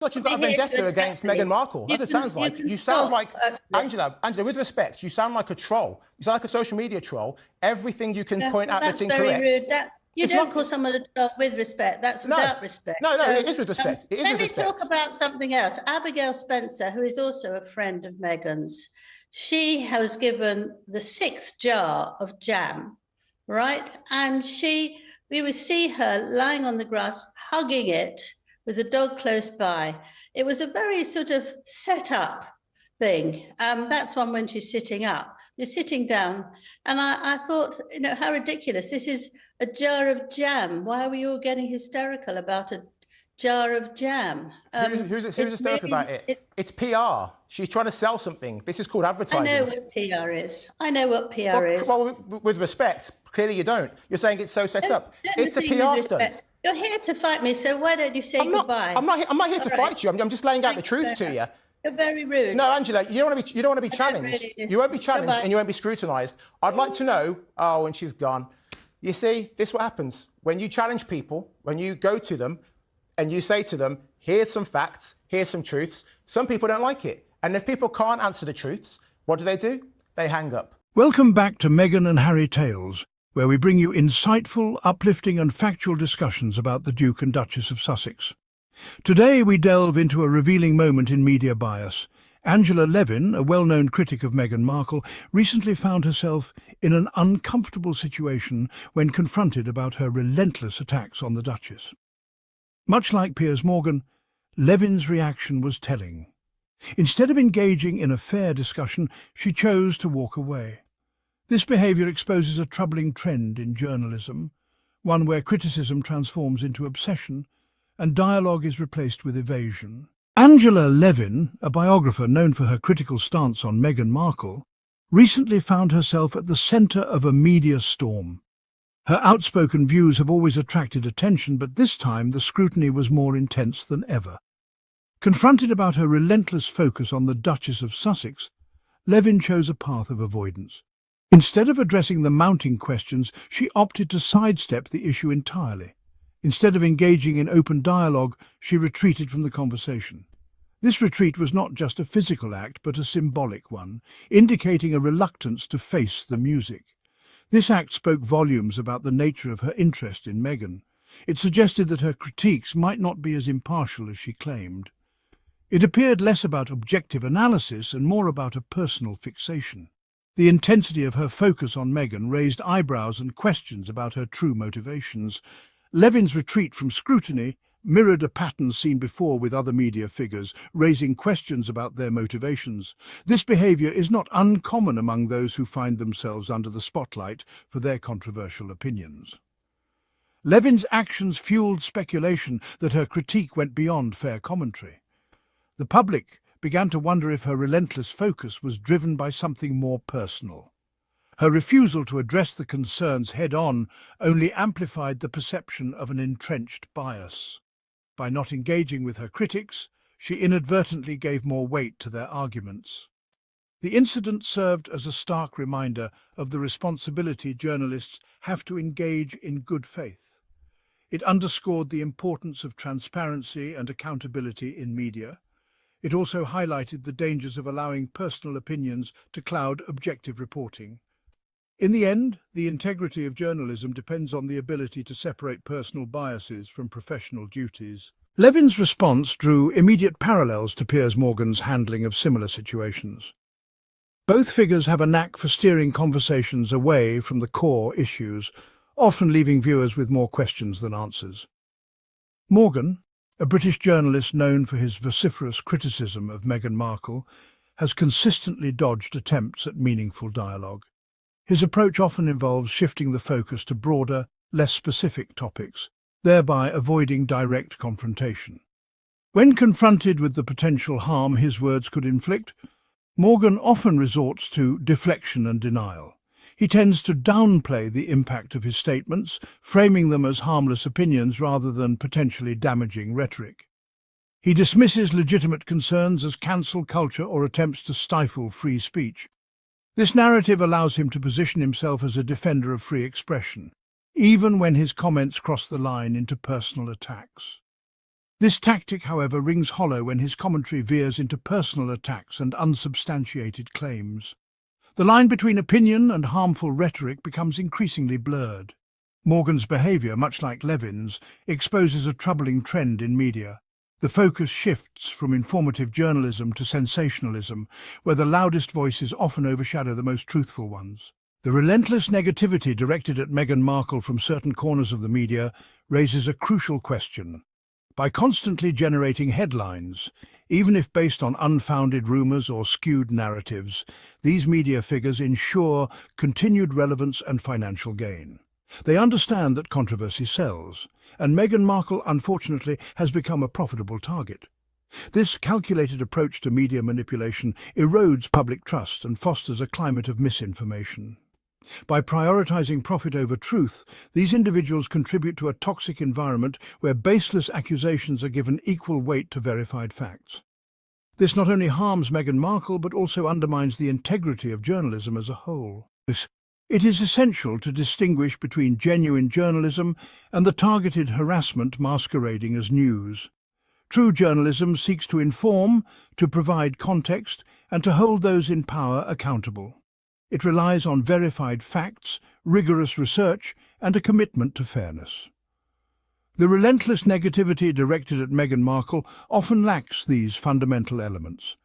Like you've got a We're here to vendetta attack against me. Meghan Markle. That's what it sounds like. You sound like, Angela, with respect, you sound like a troll. You sound like a social media troll. Everything you can point out that's incorrect. Very rude. You don't call someone a troll with respect. That's without respect. No, it is with respect. It is let with me respect. talk about something else. Abigail Spencer, who is also a friend of Meghan's, she has given the 6th jar of jam, right? And we would see her lying on the grass, hugging it with the dog close by. It was a very sort of set up thing. That's one when she's sitting up. You're sitting down. And I thought, how ridiculous. This is a jar of jam. Why are we all getting hysterical about a jar of jam? Who's hysterical about it? It's PR. She's trying to sell something. This is called advertising. I know what PR is. I know what PR is. Well, with respect, clearly you don't. You're saying it's so set up. It's a PR stunt. You're here to fight me, so why don't you say goodbye? I'm not here to fight you. I'm just laying out the truth to you. You're very rude. No, Angela, you don't want to be challenged. You won't be challenged and you won't be scrutinised. I'd like to know. Oh, and she's gone. You see, this is what happens when you challenge people. When you go to them and you say to them, "Here's some facts. Here's some truths." Some people don't like it, and if people can't answer the truths, what do? They hang up. Welcome back to Meghan and Harry Tales, where we bring you insightful, uplifting and factual discussions about the Duke and Duchess of Sussex. Today we delve into a revealing moment in media bias. Angela Levin, a well-known critic of Meghan Markle, recently found herself in an uncomfortable situation when confronted about her relentless attacks on the Duchess. Much like Piers Morgan, Levin's reaction was telling. Instead of engaging in a fair discussion, she chose to walk away. This behaviour exposes a troubling trend in journalism, one where criticism transforms into obsession and dialogue is replaced with evasion. Angela Levin, a biographer known for her critical stance on Meghan Markle, recently found herself at the centre of a media storm. Her outspoken views have always attracted attention, but this time the scrutiny was more intense than ever. Confronted about her relentless focus on the Duchess of Sussex, Levin chose a path of avoidance. Instead of addressing the mounting questions, she opted to sidestep the issue entirely. Instead of engaging in open dialogue, she retreated from the conversation. This retreat was not just a physical act, but a symbolic one, indicating a reluctance to face the music. This act spoke volumes about the nature of her interest in Meghan. It suggested that her critiques might not be as impartial as she claimed. It appeared less about objective analysis and more about a personal fixation. The intensity of her focus on Meghan raised eyebrows and questions about her true motivations. Levin's retreat from scrutiny mirrored a pattern seen before with other media figures, raising questions about their motivations. This behaviour is not uncommon among those who find themselves under the spotlight for their controversial opinions. Levin's actions fueled speculation that her critique went beyond fair commentary. The public began to wonder if her relentless focus was driven by something more personal. Her refusal to address the concerns head-on only amplified the perception of an entrenched bias. By not engaging with her critics, she inadvertently gave more weight to their arguments. The incident served as a stark reminder of the responsibility journalists have to engage in good faith. It underscored the importance of transparency and accountability in media. It also highlighted the dangers of allowing personal opinions to cloud objective reporting. In the end, the integrity of journalism depends on the ability to separate personal biases from professional duties. Levin's response drew immediate parallels to Piers Morgan's handling of similar situations. Both figures have a knack for steering conversations away from the core issues, often leaving viewers with more questions than answers. Morgan, a British journalist known for his vociferous criticism of Meghan Markle, has consistently dodged attempts at meaningful dialogue. His approach often involves shifting the focus to broader, less specific topics, thereby avoiding direct confrontation. When confronted with the potential harm his words could inflict, Morgan often resorts to deflection and denial. He tends to downplay the impact of his statements, framing them as harmless opinions rather than potentially damaging rhetoric. He dismisses legitimate concerns as cancel culture or attempts to stifle free speech. This narrative allows him to position himself as a defender of free expression, even when his comments cross the line into personal attacks. This tactic, however, rings hollow when his commentary veers into personal attacks and unsubstantiated claims. The line between opinion and harmful rhetoric becomes increasingly blurred. Morgan's behaviour, much like Levin's, exposes a troubling trend in media. The focus shifts from informative journalism to sensationalism, where the loudest voices often overshadow the most truthful ones. The relentless negativity directed at Meghan Markle from certain corners of the media raises a crucial question. By constantly generating headlines, even if based on unfounded rumours or skewed narratives, these media figures ensure continued relevance and financial gain. They understand that controversy sells, and Meghan Markle, unfortunately, has become a profitable target. This calculated approach to media manipulation erodes public trust and fosters a climate of misinformation. By prioritizing profit over truth, these individuals contribute to a toxic environment where baseless accusations are given equal weight to verified facts. This not only harms Meghan Markle, but also undermines the integrity of journalism as a whole. It is essential to distinguish between genuine journalism and the targeted harassment masquerading as news. True journalism seeks to inform, to provide context, and to hold those in power accountable. It relies on verified facts, rigorous research, and a commitment to fairness. The relentless negativity directed at Meghan Markle often lacks these fundamental elements.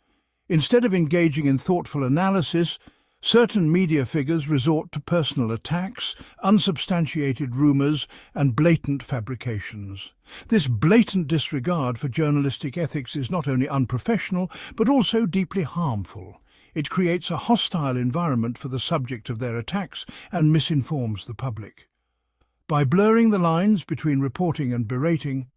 Instead of engaging in thoughtful analysis, certain media figures resort to personal attacks, unsubstantiated rumours, and blatant fabrications. This blatant disregard for journalistic ethics is not only unprofessional, but also deeply harmful. It creates a hostile environment for the subject of their attacks and misinforms the public. By blurring the lines between reporting and berating,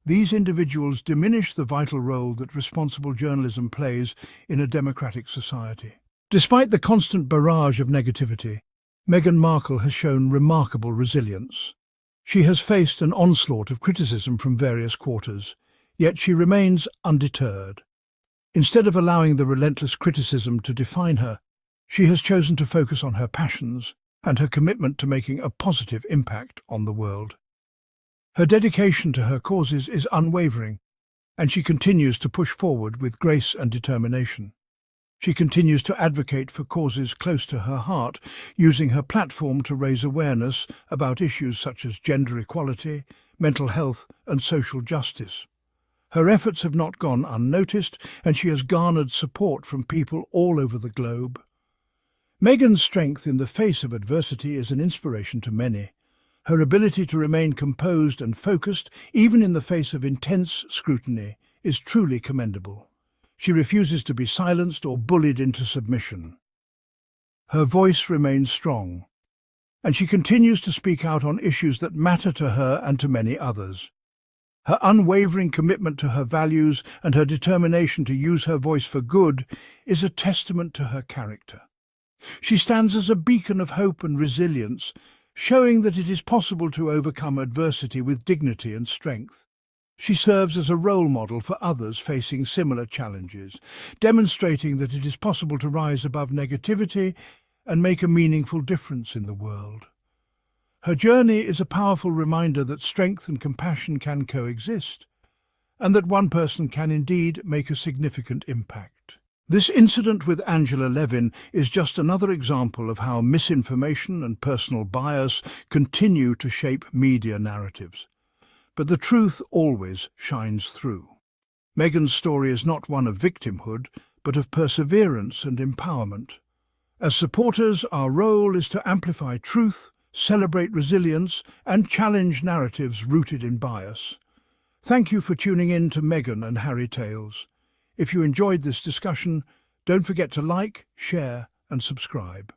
these individuals diminish the vital role that responsible journalism plays in a democratic society. Despite the constant barrage of negativity, Meghan Markle has shown remarkable resilience. She has faced an onslaught of criticism from various quarters, yet she remains undeterred. Instead of allowing the relentless criticism to define her, she has chosen to focus on her passions and her commitment to making a positive impact on the world. Her dedication to her causes is unwavering, and she continues to push forward with grace and determination. She continues to advocate for causes close to her heart, using her platform to raise awareness about issues such as gender equality, mental health, and social justice. Her efforts have not gone unnoticed, and she has garnered support from people all over the globe. Meghan's strength in the face of adversity is an inspiration to many. Her ability to remain composed and focused, even in the face of intense scrutiny, is truly commendable. She refuses to be silenced or bullied into submission. Her voice remains strong, and she continues to speak out on issues that matter to her and to many others. Her unwavering commitment to her values and her determination to use her voice for good is a testament to her character. She stands as a beacon of hope and resilience, showing that it is possible to overcome adversity with dignity and strength. She serves as a role model for others facing similar challenges, demonstrating that it is possible to rise above negativity and make a meaningful difference in the world. Her journey is a powerful reminder that strength and compassion can coexist, and that one person can indeed make a significant impact. This incident with Angela Levin is just another example of how misinformation and personal bias continue to shape media narratives. But the truth always shines through. Meghan's story is not one of victimhood, but of perseverance and empowerment. As supporters, our role is to amplify truth, celebrate resilience, and challenge narratives rooted in bias. Thank you for tuning in to Meghan and Harry Tales. If you enjoyed this discussion, don't forget to like, share, and subscribe.